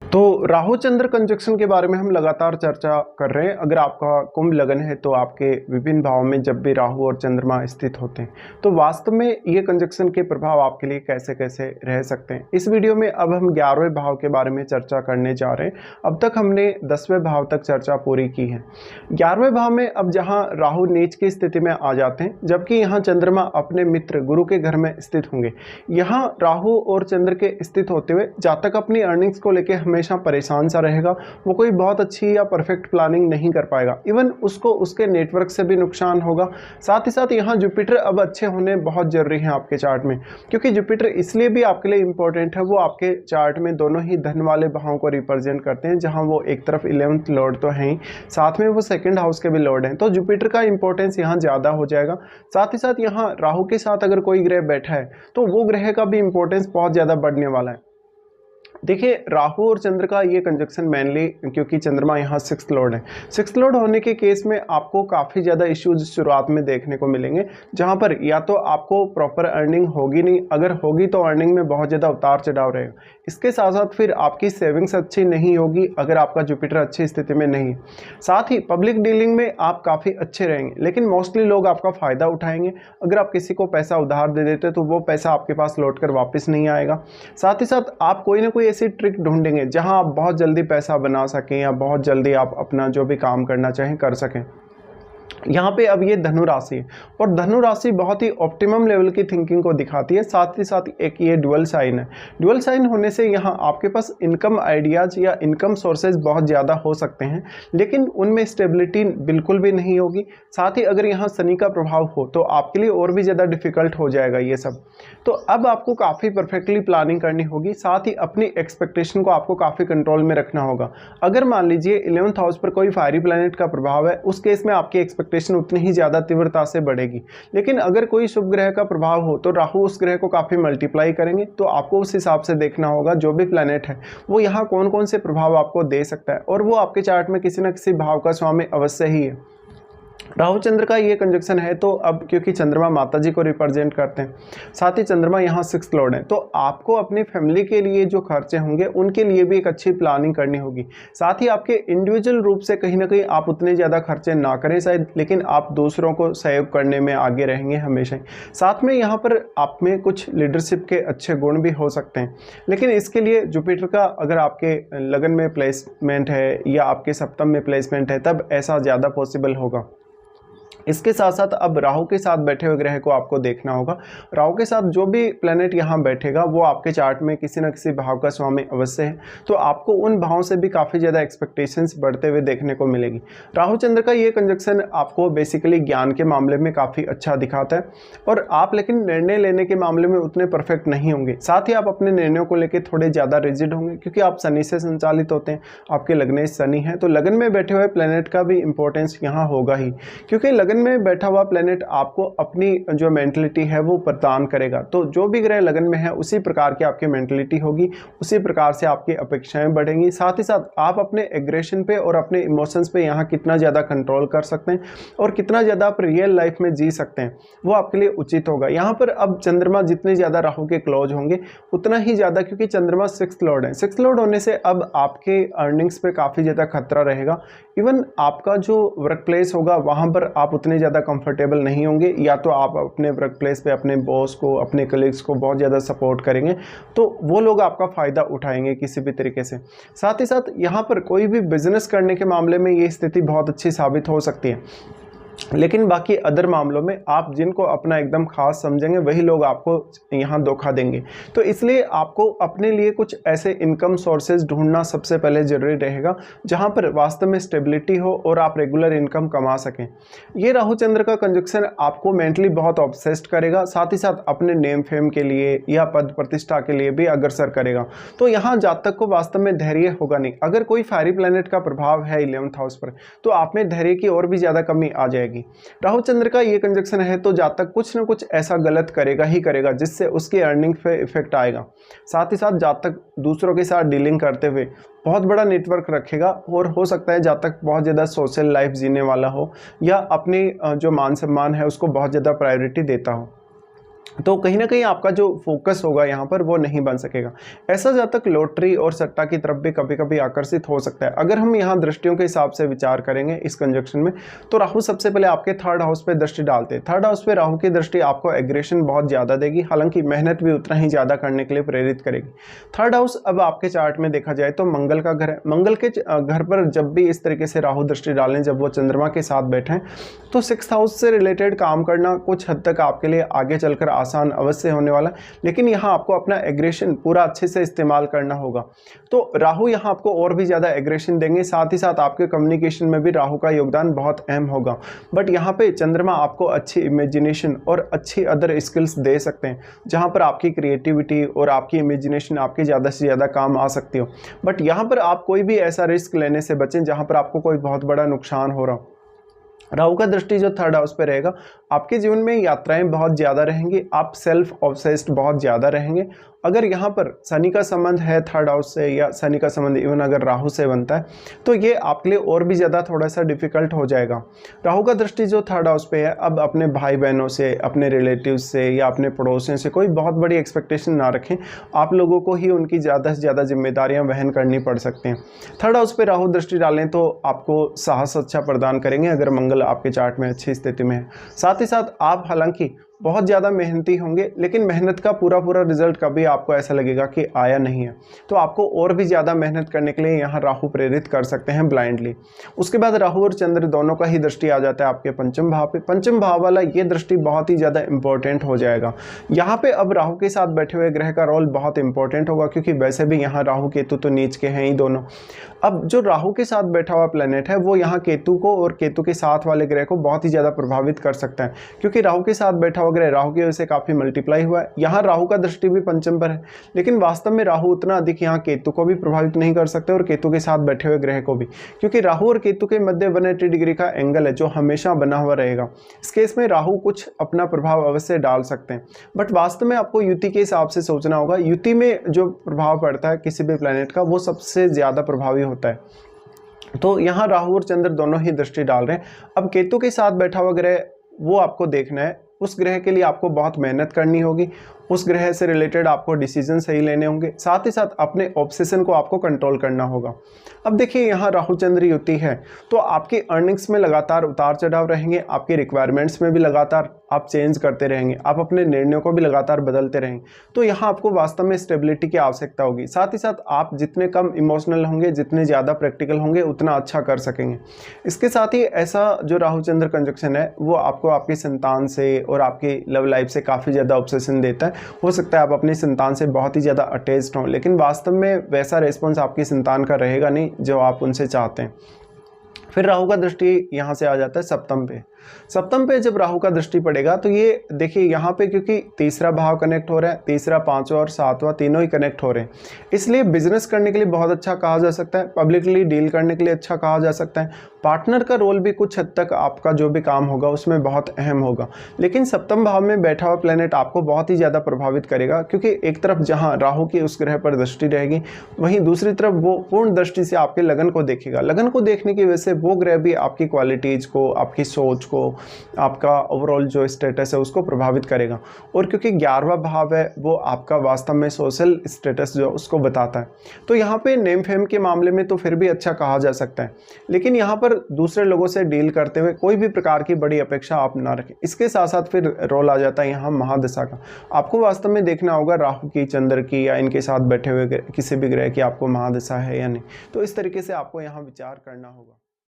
तो राहु चंद्र कंजक्शन के बारे में हम लगातार चर्चा कर रहे हैं। अगर आपका कुंभ लगन है तो आपके विभिन्न भावों में जब भी राहु और चंद्रमा स्थित होते हैं तो वास्तव में ये कंजक्शन के प्रभाव आपके लिए कैसे कैसे रह सकते हैं। इस वीडियो में अब हम 11वें भाव के बारे में चर्चा करने जा रहे हैं। अब तक हमने 10वें भाव तक चर्चा पूरी की है। 11वें भाव में अब जहाँ राहु नीच की स्थिति में आ जाते हैं, जबकि यहाँ चंद्रमा अपने मित्र गुरु के घर में स्थित होंगे। यहाँ राहु और चंद्र के स्थित होते हुए जातक अपनी अर्निंग्स को लेकर हमेशा परेशान सा रहेगा। वो कोई बहुत अच्छी या परफेक्ट प्लानिंग नहीं कर पाएगा। इवन उसको उसके नेटवर्क से भी नुकसान होगा। साथ ही साथ यहाँ जुपिटर अब अच्छे होने बहुत जरूरी है आपके चार्ट में, क्योंकि जुपिटर इसलिए भी आपके लिए इंपॉर्टेंट है, वो आपके चार्ट में दोनों ही धन वाले भावों को रिप्रेजेंट करते हैं। जहाँ वो एक तरफ 11th लॉर्ड तो हैं, साथ में वो सेकंड हाउस के भी लॉर्ड हैं, तो जुपिटर का इंपॉर्टेंस यहाँ ज़्यादा हो जाएगा। साथ ही साथ यहाँ राहु के साथ अगर कोई ग्रह बैठा है तो वो ग्रह का भी इंपॉर्टेंस बहुत ज़्यादा बढ़ने वाला है। देखिए, राहु और चंद्र का ये कंजक्शन मेनली क्योंकि चंद्रमा यहाँ 6th लॉर्ड है। 6th लॉर्ड होने के केस में आपको काफ़ी ज़्यादा इश्यूज शुरुआत में देखने को मिलेंगे, जहाँ पर या तो आपको प्रॉपर अर्निंग होगी नहीं, अगर होगी तो अर्निंग में बहुत ज़्यादा उतार चढ़ाव रहेगा। इसके साथ साथ फिर आपकी सेविंग्स अच्छी नहीं होगी अगर आपका जुपिटर अच्छी स्थिति में नहीं है। साथ ही पब्लिक डीलिंग में आप काफ़ी अच्छे रहेंगे, लेकिन मोस्टली लोग आपका फ़ायदा उठाएंगे। अगर आप किसी को पैसा उधार दे देते तो वो पैसा आपके पास लौट कर वापस नहीं आएगा। साथ ही साथ आप कोई ना कोई ऐसी ट्रिक ढूंढेंगे जहां आप बहुत जल्दी पैसा बना सकें या बहुत जल्दी आप अपना जो भी काम करना चाहें कर सकें। यहाँ पे अब ये धनु राशि है और धनु राशि बहुत ही ऑप्टिमम लेवल की थिंकिंग को दिखाती है। साथ ही साथ एक ये ड्यूअल साइन है। ड्यूअल साइन होने से यहाँ आपके पास इनकम आइडियाज या इनकम सोर्सेज बहुत ज़्यादा हो सकते हैं, लेकिन उनमें स्टेबिलिटी बिल्कुल भी नहीं होगी। साथ ही अगर यहाँ शनि का प्रभाव हो तो आपके लिए और भी ज़्यादा डिफिकल्ट हो जाएगा ये सब। तो अब आपको काफ़ी परफेक्टली प्लानिंग करनी होगी। साथ ही अपनी एक्सपेक्टेशन को आपको काफ़ी कंट्रोल में रखना होगा। अगर मान लीजिए 11th हाउस पर कोई फायरी प्लैनेट का प्रभाव है, उस केस में आपकी एक्सपेक्टेशन उतनी ही ज़्यादा तीव्रता से बढ़ेगी। लेकिन अगर कोई शुभ ग्रह का प्रभाव हो तो राहु उस ग्रह को काफ़ी मल्टीप्लाई करेंगे। तो आपको उस हिसाब से देखना होगा जो भी प्लैनेट है वो यहाँ कौन कौन से प्रभाव आपको दे सकता है, और वो आपके चार्ट में किसी न किसी भाव का स्वामी अवश्य ही है। राहु चंद्र का ये कंजक्शन है तो अब क्योंकि चंद्रमा माता जी को रिप्रेजेंट करते हैं, साथ ही चंद्रमा यहाँ 6th लॉर्ड है, तो आपको अपनी फैमिली के लिए जो खर्चे होंगे उनके लिए भी एक अच्छी प्लानिंग करनी होगी। साथ ही आपके इंडिविजुअल रूप से कहीं ना कहीं आप उतने ज़्यादा खर्चे ना करें शायद, लेकिन आप दूसरों को सहयोग करने में आगे रहेंगे हमेशा। साथ में यहाँ पर आप में कुछ लीडरशिप के अच्छे गुण भी हो सकते हैं, लेकिन इसके लिए जुपिटर का अगर आपके लगन में प्लेसमेंट है या आपके सप्तम में प्लेसमेंट है तब ऐसा ज़्यादा पॉसिबल होगा। इसके साथ साथ अब राहु के साथ बैठे हुए ग्रह को आपको देखना होगा। राहु के साथ जो भी प्लैनेट यहाँ बैठेगा वो आपके चार्ट में किसी न किसी भाव का स्वामी अवश्य है, तो आपको उन भावों से भी काफ़ी ज़्यादा एक्सपेक्टेशंस बढ़ते हुए देखने को मिलेगी। राहु चंद्र का ये कंजक्शन आपको बेसिकली ज्ञान के मामले में काफ़ी अच्छा दिखाता है, और आप लेकिन निर्णय लेने के मामले में उतने परफेक्ट नहीं होंगे। साथ ही आप अपने निर्णयों को लेकर थोड़े ज़्यादा रिजिड होंगे, क्योंकि आप शनि से संचालित होते हैं, आपके लग्नेश शनि है, तो लगन में बैठे हुए प्लैनेट का भी इंपॉर्टेंस यहाँ होगा ही, क्योंकि लगन में बैठा हुआ प्लेनेट आपको अपनी जो मेंटलिटी है वो प्रदान करेगा। तो जो भी ग्रह लगन में है उसी प्रकार की आपकी मेंटलिटी होगी, उसी प्रकार से आपकी अपेक्षाएं बढ़ेंगी। साथ ही साथ आप अपने एग्रेशन पे और अपने इमोशंस पे यहाँ कितना ज़्यादा कंट्रोल कर सकते हैं और कितना ज़्यादा आप रियल लाइफ में जी सकते हैं वो आपके लिए उचित होगा। यहाँ पर अब चंद्रमा जितने ज़्यादा राहु के क्लोज होंगे उतना ही ज़्यादा, क्योंकि चंद्रमा 6th लॉर्ड है। 6th लॉर्ड होने से अब आपके अर्निंग्स पे काफ़ी ज़्यादा खतरा रहेगा। इवन आपका जो वर्क प्लेस होगा वहाँ पर आप उतने ज़्यादा कंफर्टेबल नहीं होंगे, या तो आप अपने वर्क प्लेस पे अपने बॉस को, अपने कलीग्स को बहुत ज़्यादा सपोर्ट करेंगे तो वो लोग आपका फ़ायदा उठाएंगे किसी भी तरीके से। साथ ही साथ यहाँ पर कोई भी बिजनेस करने के मामले में ये स्थिति बहुत अच्छी साबित हो सकती है, लेकिन बाकी अदर मामलों में आप जिनको अपना एकदम खास समझेंगे वही लोग आपको यहाँ धोखा देंगे। तो इसलिए आपको अपने लिए कुछ ऐसे इनकम सोर्सेज ढूंढना सबसे पहले ज़रूरी रहेगा जहाँ पर वास्तव में स्टेबिलिटी हो और आप रेगुलर इनकम कमा सकें। ये राहु चंद्र का कंजक्शन आपको मेंटली बहुत ऑब्सेस्ड करेगा, साथ ही साथ अपने नेम फेम के लिए या पद प्रतिष्ठा के लिए भी अग्रसर करेगा। तो यहाँ जातक को वास्तव में धैर्य होगा नहीं। अगर कोई फायरी प्लैनेट का प्रभाव है 11th हाउस पर तो आप में धैर्य की और भी ज़्यादा कमी आ जाएगी। राहु चंद्र का ये कंजक्शन है तो जातक कुछ न कुछ ऐसा गलत करेगा ही करेगा जिससे उसके अर्निंग पे इफेक्ट आएगा। साथ ही साथ जातक दूसरों के साथ डीलिंग करते हुए बहुत बड़ा नेटवर्क रखेगा, और हो सकता है जातक बहुत ज़्यादा सोशल लाइफ जीने वाला हो या अपनी जो मान सम्मान है उसको बहुत ज़्यादा प्रायोरिटी देता हो। तो कहीं ना कहीं आपका जो फोकस होगा यहाँ पर वो नहीं बन सकेगा। ऐसा जातक लॉटरी और सट्टा की तरफ भी कभी कभी आकर्षित हो सकता है। अगर हम यहाँ दृष्टियों के हिसाब से विचार करेंगे इस कंजक्शन में, तो राहु सबसे पहले आपके थर्ड हाउस पे दृष्टि डालते हैं। थर्ड हाउस पे राहु की दृष्टि आपको एग्रेशन बहुत ज़्यादा देगी, हालांकि मेहनत भी उतना ही ज़्यादा करने के लिए प्रेरित करेगी। थर्ड हाउस अब आपके चार्ट में देखा जाए तो मंगल का घर है। मंगल के घर पर जब भी इस तरीके से राहु दृष्टि डालें, जब वो चंद्रमा के साथ बैठे, तो सिक्स्थ हाउस से रिलेटेड काम करना कुछ हद तक आपके लिए आगे चलकर आसान अवश्य होने वाला, लेकिन यहाँ आपको अपना एग्रेशन पूरा अच्छे से इस्तेमाल करना होगा। तो राहु यहाँ आपको और भी ज़्यादा एग्रेशन देंगे, साथ ही साथ आपके कम्युनिकेशन में भी राहु का योगदान बहुत अहम होगा। बट यहाँ पे चंद्रमा आपको अच्छी इमेजिनेशन और अच्छी अदर स्किल्स दे सकते हैं, जहाँ पर आपकी क्रिएटिविटी और आपकी इमेजिनेशन आपकी ज़्यादा से ज़्यादा काम आ सकती हो। बट यहाँ पर आप कोई भी ऐसा रिस्क लेने से बचें जहाँ पर आपको कोई बहुत बड़ा नुकसान हो रहा हो। राहु का दृष्टि जो थर्ड हाउस पे रहेगा, आपके जीवन में यात्राएं बहुत ज़्यादा रहेंगी, आप सेल्फ ऑब्सेस्ड बहुत ज़्यादा रहेंगे। अगर यहाँ पर शनि का संबंध है थर्ड हाउस से, या शनि का संबंध इवन अगर राहु से बनता है, तो ये आपके लिए और भी ज़्यादा थोड़ा सा डिफिकल्ट हो जाएगा। राहु का दृष्टि जो थर्ड हाउस पे है, अब अपने भाई बहनों से, अपने रिलेटिव्स से या अपने पड़ोसियों से कोई बहुत बड़ी एक्सपेक्टेशन ना रखें। आप लोगों को ही उनकी ज़्यादा से ज़्यादा जिम्मेदारियाँ वहन करनी पड़ सकती हैं। थर्ड हाउस पे राहु दृष्टि डालें तो आपको साहस अच्छा प्रदान करेंगे, अगर मंगल आपके चार्ट में अच्छी स्थिति में है। साथ ही साथ आप हालांकि बहुत ज़्यादा मेहनती होंगे, लेकिन मेहनत का पूरा रिजल्ट कभी आपको ऐसा लगेगा कि आया नहीं है, तो आपको और भी ज़्यादा मेहनत करने के लिए यहाँ राहु प्रेरित कर सकते हैं ब्लाइंडली। उसके बाद राहु और चंद्र दोनों का ही दृष्टि आ जाता है आपके पंचम भाव पे। पंचम भाव वाला ये दृष्टि बहुत ही ज़्यादा इंपॉर्टेंट हो जाएगा। यहाँ पे अब राहु के साथ बैठे हुए ग्रह का रोल बहुत इंपॉर्टेंट होगा, क्योंकि वैसे भी यहाँ राहु केतु तो नीच के हैं ही दोनों। अब जो राहु के साथ बैठा हुआ प्लेनेट है, वो यहाँ केतु को और केतु के साथ वाले ग्रह को बहुत ही ज़्यादा प्रभावित कर सकता है, क्योंकि राहु के साथ बैठा हुआ ग्रह राहु की वजह से काफ़ी मल्टीप्लाई हुआ है। यहाँ राहु का दृष्टि भी पंचम पर है, लेकिन वास्तव में राहु उतना अधिक यहाँ केतु को भी प्रभावित नहीं कर सकते और केतु के साथ बैठे हुए ग्रह को भी, क्योंकि राहु और केतु के मध्य 180 डिग्री का एंगल है जो हमेशा बना हुआ रहेगा। इस केस में राहु कुछ अपना प्रभाव अवश्य डाल सकते हैं, बट वास्तव में आपको युति के हिसाब से सोचना होगा। युति में जो प्रभाव पड़ता है किसी भी प्लैनेट का, वो सबसे ज़्यादा प्रभावी होता है। तो यहाँ राहु और चंद्र दोनों ही दृष्टि डाल रहे हैं। अब केतु के साथ बैठा हुआ ग्रह, वो आपको देखना है, उस ग्रह के लिए आपको बहुत मेहनत करनी होगी, उस ग्रह से रिलेटेड आपको डिसीजन सही लेने होंगे, साथ ही साथ अपने ऑब्सेशन को आपको कंट्रोल करना होगा। अब देखिए यहाँ राहु चंद्र युति है, तो आपकी अर्निंग्स में लगातार उतार चढ़ाव रहेंगे, आपके रिक्वायरमेंट्स में भी लगातार आप चेंज करते रहेंगे, आप अपने निर्णयों को भी लगातार बदलते रहेंगे। तो यहाँ आपको वास्तव में स्टेबिलिटी की आवश्यकता होगी। साथ ही साथ आप जितने कम इमोशनल होंगे, जितने ज़्यादा प्रैक्टिकल होंगे, उतना अच्छा कर सकेंगे। इसके साथ ही ऐसा जो राहु चंद्र कंजक्शन है, वो आपको आपकी संतान से और आपकी लव लाइफ से काफ़ी ज़्यादा ऑब्सेशन देता है। हो सकता है आप अपनी संतान से बहुत ही ज़्यादा अटैच्ड हों, लेकिन वास्तव में वैसा रिस्पॉन्स आपकी संतान का रहेगा नहीं जो आप उनसे चाहते हैं। फिर राहु का दृष्टि यहाँ से आ जाता है सप्तम पे। सप्तम पे जब राहु का दृष्टि पड़ेगा, तो ये देखिए यहाँ पे क्योंकि तीसरा भाव कनेक्ट हो रहा है, तीसरा, पांचवा और सातवां तीनों ही कनेक्ट हो रहे हैं, इसलिए बिजनेस करने के लिए बहुत अच्छा कहा जा सकता है, पब्लिकली डील करने के लिए अच्छा कहा जा सकता है। पार्टनर का रोल भी कुछ हद तक आपका जो भी काम होगा उसमें बहुत अहम होगा। लेकिन सप्तम भाव में बैठा हुआ प्लेनेट आपको बहुत ही ज़्यादा प्रभावित करेगा, क्योंकि एक तरफ जहाँ राहु की उस ग्रह पर दृष्टि रहेगी, वहीं दूसरी तरफ वो पूर्ण दृष्टि से आपके लगन को देखेगा। लगन को देखने की वजह से वो ग्रह भी आपकी क्वालिटीज़ को, आपकी सोच को, आपका ओवरऑल जो स्टेटस है उसको प्रभावित करेगा। और क्योंकि 11वां भाव है, वो आपका वास्तव में सोशल स्टेटस जो उसको बताता है, तो यहाँ पे नेम फेम के मामले में तो फिर भी अच्छा कहा जा सकता है। लेकिन यहाँ पर दूसरे लोगों से डील करते हुए कोई भी प्रकार की बड़ी अपेक्षा आप ना रखें। इसके साथ साथ फिर रोल आ जाता है यहाँ महादशा का। आपको वास्तव में देखना होगा राहु की, चंद्र की या इनके साथ बैठे हुए किसी भी ग्रह की आपको महादशा है या नहीं। तो इस तरीके से आपको यहाँ विचार करना होगा।